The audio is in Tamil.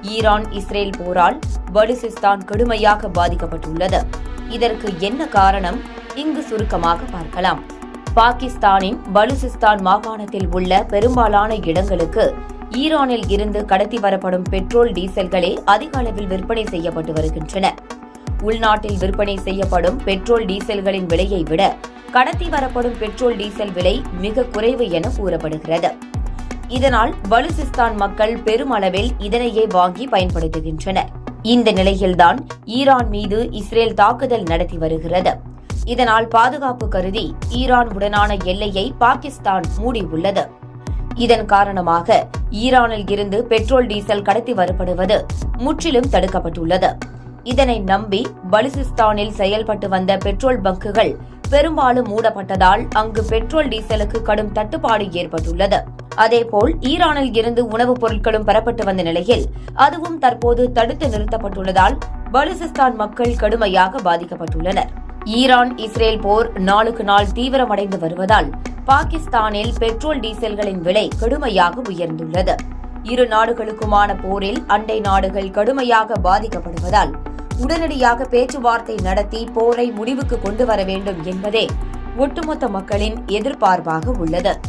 ஈரான் இஸ்ரேல் போரால் பலுசிஸ்தான் கடுமையாக பாதிக்கப்பட்டுள்ளது. இதற்கு என்ன காரணம்? இங்கு சுருக்கமாக பார்க்கலாம். பாகிஸ்தானின் பலுசிஸ்தான் மாகாணத்தில் உள்ள பெரும்பாலான இடங்களுக்கு ஈரானில் இருந்து கடத்தி வரப்படும் பெட்ரோல், டீசல்களே அதிக அளவில் விற்பனை செய்யப்பட்டு வருகின்றன. உள்நாட்டில் விற்பனை செய்யப்படும் பெட்ரோல், டீசல்களின் விலையை விட கடத்தி வரப்படும் பெட்ரோல், டீசல் விலை மிக குறைவு என கூறப்படுகிறது. இதனால் பலுசிஸ்தான் மக்கள் பெருமளவில் இதனையே வாங்கி பயன்படுத்துகின்றனர். இந்த நிலையில்தான் ஈரான் மீது இஸ்ரேல் தாக்குதல் நடத்தி வருகிறது. இதனால் பாதுகாப்பு கருதி ஈரான் உடனான எல்லையை பாகிஸ்தான் மூடியுள்ளது. இதன் காரணமாக ஈரானில் இருந்து பெட்ரோல், டீசல் கடத்தி வரப்படுவது முற்றிலும் தடுக்கப்பட்டுள்ளது. இதனை நம்பி பலுசிஸ்தானில் செயல்பட்டு வந்த பெட்ரோல் பங்குகள் பெரும்பாலும் மூடப்பட்டதால் அங்கு பெட்ரோல், டீசலுக்கு கடும் தட்டுப்பாடு ஏற்பட்டுள்ளது. அதேபோல் ஈரானில் இருந்து உணவுப் பொருட்களும் பெறப்பட்டு வந்த நிலையில் அதுவும் தற்போது தடுத்து நிறுத்தப்பட்டுள்ளதால் பலுசிஸ்தான் மக்கள் கடுமையாக பாதிக்கப்பட்டுள்ளனர். ஈரான் இஸ்ரேல் போர் நாளுக்கு நாள் தீவிரமடைந்து வருவதால் பாகிஸ்தானில் பெட்ரோல், டீசல்களின் விலை கடுமையாக உயர்ந்துள்ளது. இரு நாடுகளுக்குமான போரில் அண்டை நாடுகள் கடுமையாக பாதிக்கப்படுவதால் உடனடியாக பேச்சுவார்த்தை நடத்தி போரை முடிவுக்கு கொண்டு வர வேண்டும் என்பதே ஒட்டுமொத்த மக்களின் எதிர்பார்ப்பாக உள்ளது.